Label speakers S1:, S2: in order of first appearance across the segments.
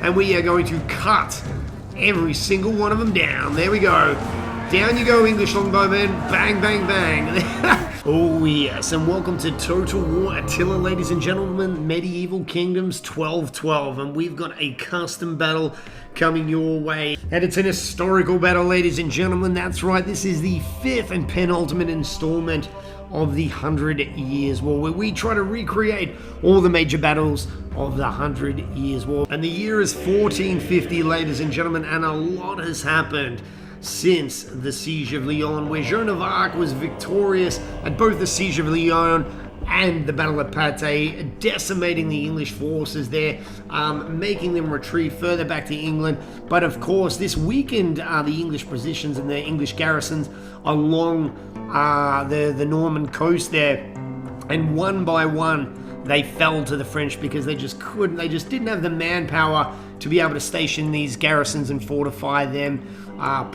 S1: and we are going to cut every single one of them down. There we go. Down you go, English longbowmen. Bang, bang, bang. Oh yes, and welcome to Total War Attila, ladies and gentlemen. Medieval Kingdoms 1212, and we've got a custom battle coming your way. And it's an historical battle, ladies and gentlemen. That's right, this is the 5th and penultimate installment of the 100 Years' War, where we try to recreate all the major battles of the 100 Years' War. And the year is 1450, ladies and gentlemen, and a lot has happened since the Siege of Lyon, where Joan of Arc was victorious at both the Siege of Lyon and the Battle of Patay, decimating the English forces there, making them retreat further back to England. But of course, this weakened the English positions and the English garrisons along the Norman coast there, and one by one they fell to the French because they just didn't have the manpower to be able to station these garrisons and fortify them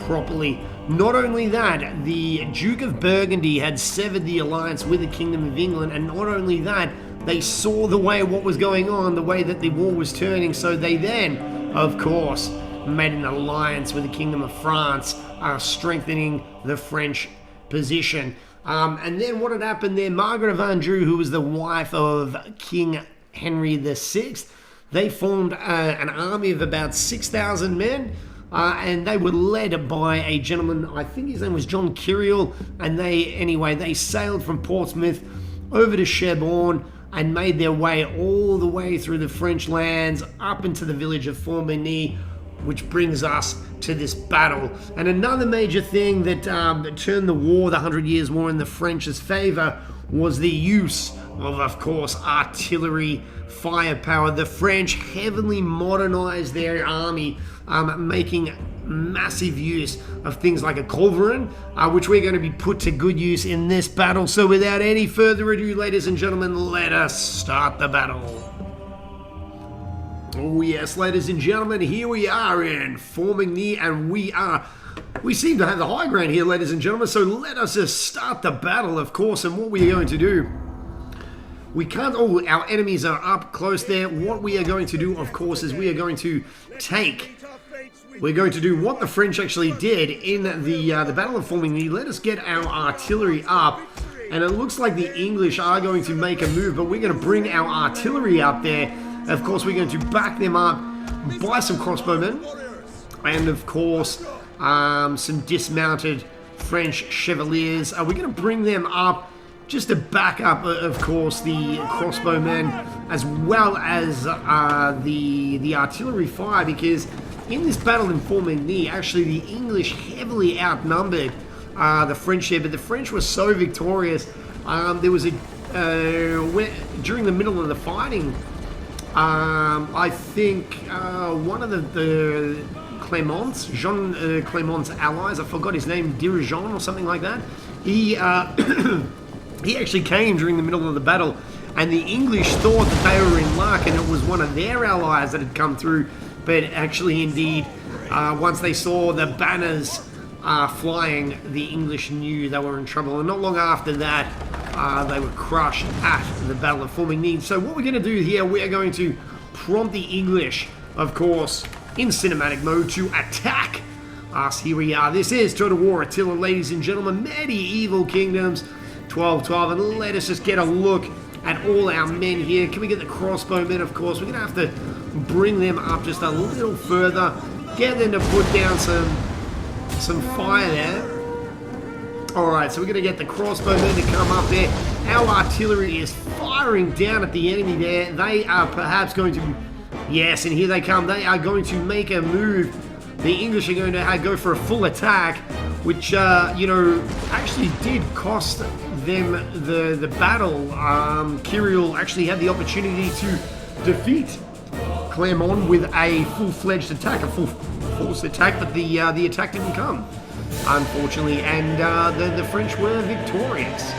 S1: properly. Not only that, the Duke of Burgundy had severed the alliance with the Kingdom of England, and not only that, they saw the way what was going on, the way that the war was turning, so they then, of course, made an alliance with the Kingdom of France, strengthening the French position. And then what had happened there, Margaret of Anjou, who was the wife of King Henry VI, they formed an army of about 6,000 men, and they were led by a gentleman, I think his name was John Kirill, and they sailed from Portsmouth over to Cherbourg and made their way all the way through the French lands up into the village of Formigny, which brings us to this battle. And another major thing that turned the war, the 100 Years' War, in the French's favor was the use of course, artillery firepower. The French heavily modernized their army, making massive use of things like a culverin, which we're going to be put to good use in this battle. So without any further ado, ladies and gentlemen, let us start the battle. Oh yes, ladies and gentlemen, here we are in Formigny, and we seem to have the high ground here, ladies and gentlemen, so let us just start the battle, of course. And what we are going to do, we can't, our enemies are up close there. What we are going to do, of course, is we're going to do what the French actually did in the Battle of Formigny. Let us get our artillery up, and it looks like the English are going to make a move, but we're going to bring our artillery up there. Of course, we're going to back them up by some crossbowmen, and of course, some dismounted French chevaliers. We're going to bring them up just to back up, of course, the crossbowmen, as well as the artillery fire, because in this battle in Formigny, actually the English heavily outnumbered the French here, but the French were so victorious. There was during the middle of the fighting, I think one of the Clément's, Jean Clément's allies, I forgot his name, Dirigeant or something like that, he actually came during the middle of the battle, and the English thought that they were in luck and it was one of their allies that had come through, but actually indeed, once they saw the banners flying, the English knew they were in trouble, and not long after that, they were crushed at the Battle of Formigny. So what we're going to do here, we are going to prompt the English, of course, in cinematic mode to attack us. Here we are. This is Total War Attila, ladies and gentlemen, Medieval Kingdoms 1212, and let us just get a look at all our men here. Can we get the crossbowmen? Of course, we're going to have to bring them up just a little further, get them to put down some fire there. Alright, so we're going to get the crossbowmen to come up there. Our artillery is firing down at the enemy there. They are perhaps going to, yes, and here they come. They are going to make a move. The English are going to go for a full attack, which, actually did cost them the battle. Kirill actually had the opportunity to defeat Clermont with a full-fledged attack, a full-force attack, but the attack didn't come, unfortunately, and the French were victorious.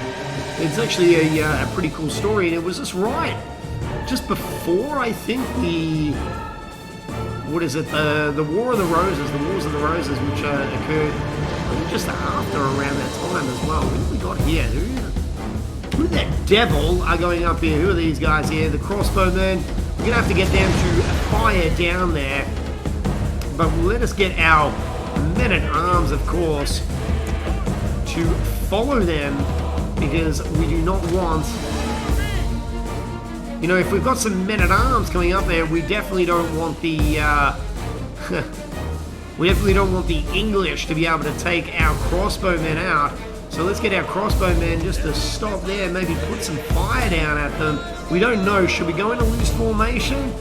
S1: It's actually a pretty cool story, and it was just just before, I think, the Wars of the Wars of the Roses, which occurred just after around that time as well. What have we got here? Who the devil are going up here? Who are these guys here? The crossbowmen We're going to have to get them to fire down there. But let us get our men-at-arms, of course, to follow them, because we do not want... You know, if we've got some men-at-arms coming up there, we definitely don't want the... we definitely don't want the English to be able to take our crossbowmen out. So let's get our crossbowmen just to stop there, maybe put some fire down at them. We don't know. Should we go into loose formation?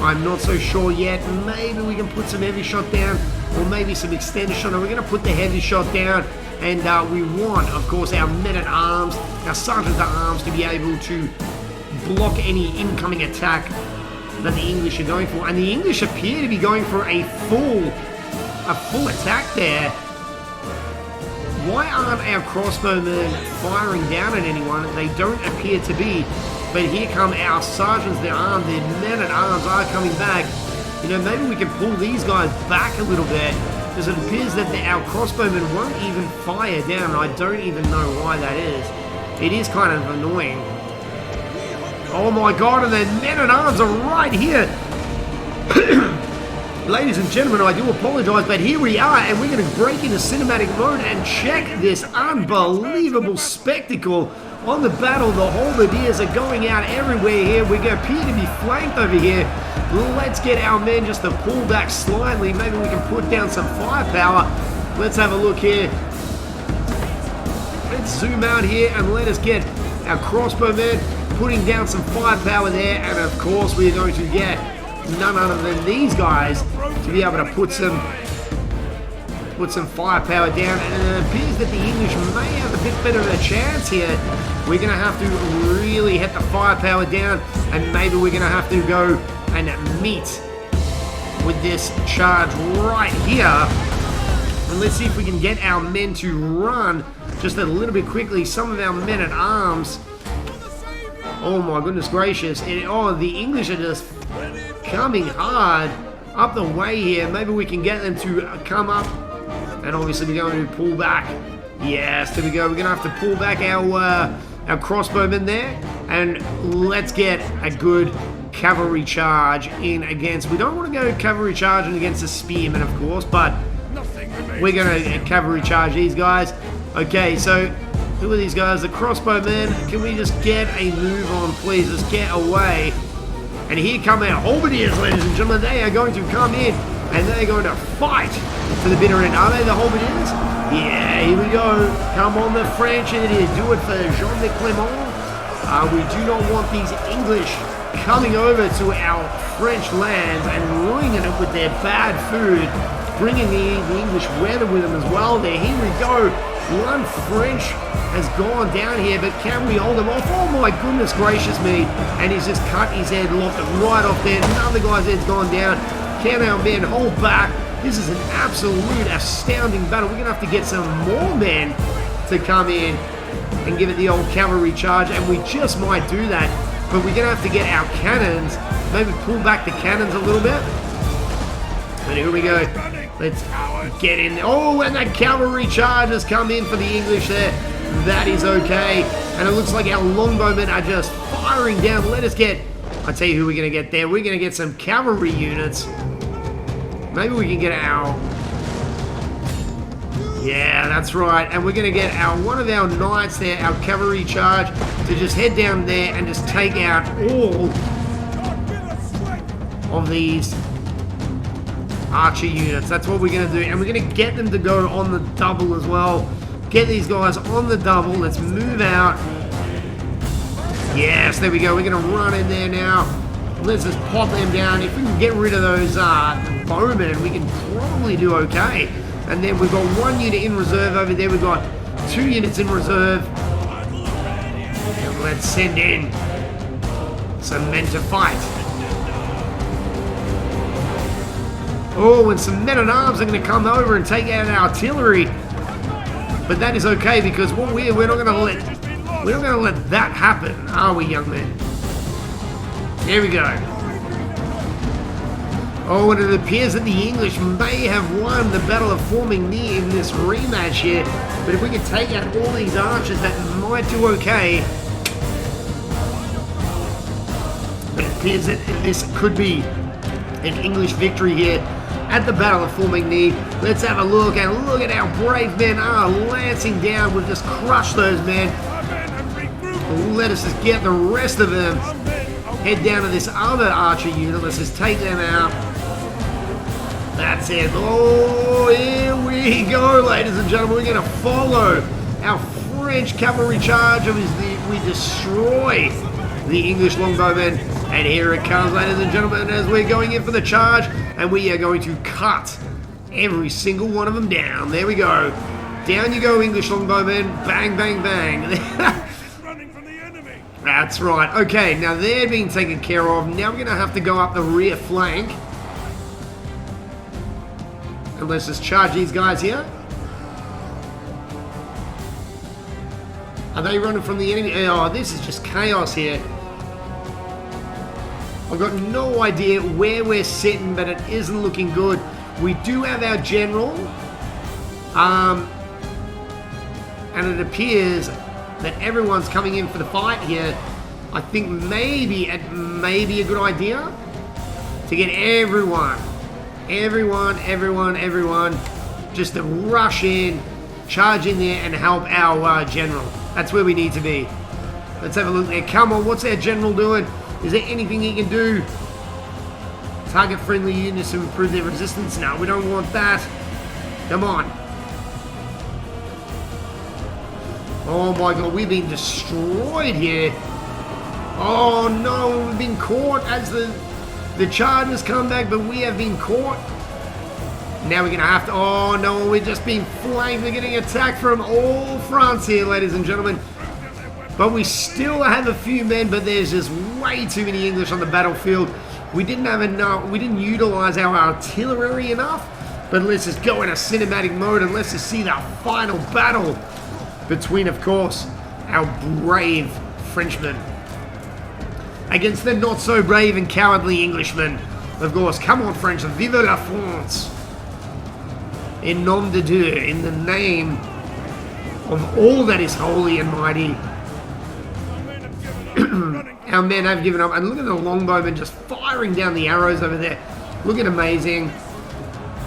S1: I'm not so sure yet. Maybe we can put some heavy shot down, or maybe some extended shot. No, we're going to put the heavy shot down, and we want, of course, our men-at-arms, our sergeant-at-arms to be able to block any incoming attack that the English are going for. And the English appear to be going for a full attack there. Why aren't our crossbowmen firing down at anyone? They don't appear to be. But here come our sergeants-at-arms, their men-at-arms are coming back. You know, maybe we can pull these guys back a little bit, because it appears that our crossbowmen won't even fire down. I don't even know why that is. It is kind of annoying. Oh my god, and their men-at-arms are right here. Ladies and gentlemen, I do apologize, but here we are, and we're going to break into cinematic mode and check this unbelievable spectacle on the battle. The halberdiers are going out everywhere here. We appear to be flanked over here. Let's get our men just to pull back slightly. Maybe we can put down some firepower. Let's have a look here. Let's zoom out here and let us get our crossbowmen putting down some firepower there. And of course, we're going to get none other than these guys to be able to put some firepower down, and it appears that the English may have a bit better of a chance here. We're going to have to really hit the firepower down, and maybe we're going to have to go and meet with this charge right here. And let's see if we can get our men to run just a little bit quickly. Some of our men-at-arms, oh my goodness gracious, the English are just coming hard up the way here. Maybe we can get them to come up, and obviously we're going to pull back. Yes, there we go. We're going to have to pull back our crossbowmen there, and let's get a good cavalry charge in against... We don't want to go cavalry charging against the spearmen, of course, but we're going to cavalry charge these guys. Okay, so who are these guys? The crossbowmen. Can we just get a move on, please? Let's get away. And here come our halberdiers, ladies and gentlemen. They are going to come in, and they're going to fight to the bitter end. Are they the halberdiers? Yeah, here we go. Come on, the French, and do it for Jean de Clément. We do not want these English coming over to our French lands and ruining it with their bad food, bringing the English weather with them as well. There, here we go. One French has gone down here, but can we hold him off? Oh my goodness gracious me. And he's just cut his head, lopped it right off there. Another guy's head's gone down. Can our men hold back? This is an absolute astounding battle. We're going to have to get some more men to come in and give it the old cavalry charge, and we just might do that. But we're going to have to get our cannons, maybe pull back the cannons a little bit. And here we go. Let's get in there. Oh, and that cavalry charge has come in for the English there. That is okay. And it looks like our longbowmen are just firing down. Let us get... I'll tell you who we're going to get there. We're going to get some cavalry units. Maybe we can get our... Yeah, that's right. And we're going to get one of our knights there, our cavalry charge, to just head down there and just take out all of these archer units. That's what we're going to do. And we're going to get them to go on the double as well. Get these guys on the double. Let's move out. Yes, there we go. We're going to run in there now. Let's just pop them down. If we can get rid of those bowmen, we can probably do okay. And then we've got one unit in reserve over there. We've got 2 units in reserve. And let's send in some men to fight. Oh, and some men-at-arms are going to come over and take out our artillery. But that is okay, because what we're not going to let that happen, are we, young men? There we go. Oh, and it appears that the English may have won the Battle of Formigny in this rematch here. But if we can take out all these archers, that might do okay. But it appears that this could be an English victory here at the Battle of Formigny. Let's have a look, and look at how brave men are lancing down. We've just crushed those men. Let us just get the rest of them. Head down to this other archer unit. Let's just take them out. That's it. Oh, here we go, ladies and gentlemen. We're going to follow our French cavalry charge. We destroy the English longbowmen. And here it comes, ladies and gentlemen, as we're going in for the charge. And we are going to cut every single one of them down. There we go. Down you go, English longbowmen. Bang, bang, bang. That's right. Okay, now they're being taken care of. Now we're going to have to go up the rear flank. And let's just charge these guys here. Are they running from the enemy? Oh, this is just chaos here. I've got no idea where we're sitting, but it isn't looking good. We do have our general. And it appears that everyone's coming in for the fight here. I think maybe it may be a good idea to get everyone just to rush in, charge in there and help our general. That's where we need to be. Let's have a look there. Come on, what's our general doing? Is there anything he can do? Target friendly units to improve their resistance? No, we don't want that. Come on. Oh my god, we've been destroyed here. Oh no, we've been caught as the chargers come back, but we have been caught. Now we're going to have to... Oh no, we're just being flanked. We're getting attacked from all fronts here, ladies and gentlemen. But we still have a few men, but there's just way too many English on the battlefield. We didn't have enough... We didn't utilize our artillery enough. But let's just go in a cinematic mode and let's just see that final battle between, of course, our brave Frenchmen against the not so brave and cowardly Englishmen. Of course, come on, French, vive la France. In nom de Dieu, in the name of all that is holy and mighty. Our men have given up, and look at the longbowmen just firing down the arrows over there. Looking amazing.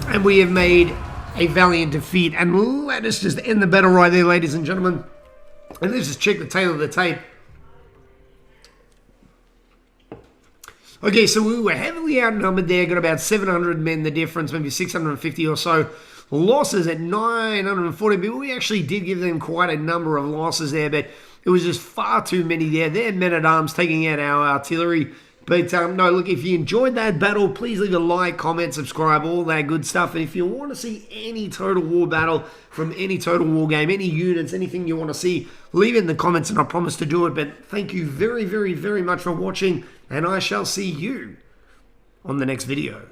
S1: And we have made a valiant defeat. And let us just end the battle right there, ladies and gentlemen. And let's just check the tail of the tape. Okay, so we were heavily outnumbered there. Got about 700 men, the difference, maybe 650 or so. Losses at 940. But we actually did give them quite a number of losses there. But it was just far too many there. They're men-at-arms taking out our artillery. But no, look, if you enjoyed that battle, please leave a like, comment, subscribe, all that good stuff. And if you want to see any Total War battle from any Total War game, any units, anything you want to see, leave it in the comments and I promise to do it. But thank you very, very, very much for watching, and I shall see you on the next video.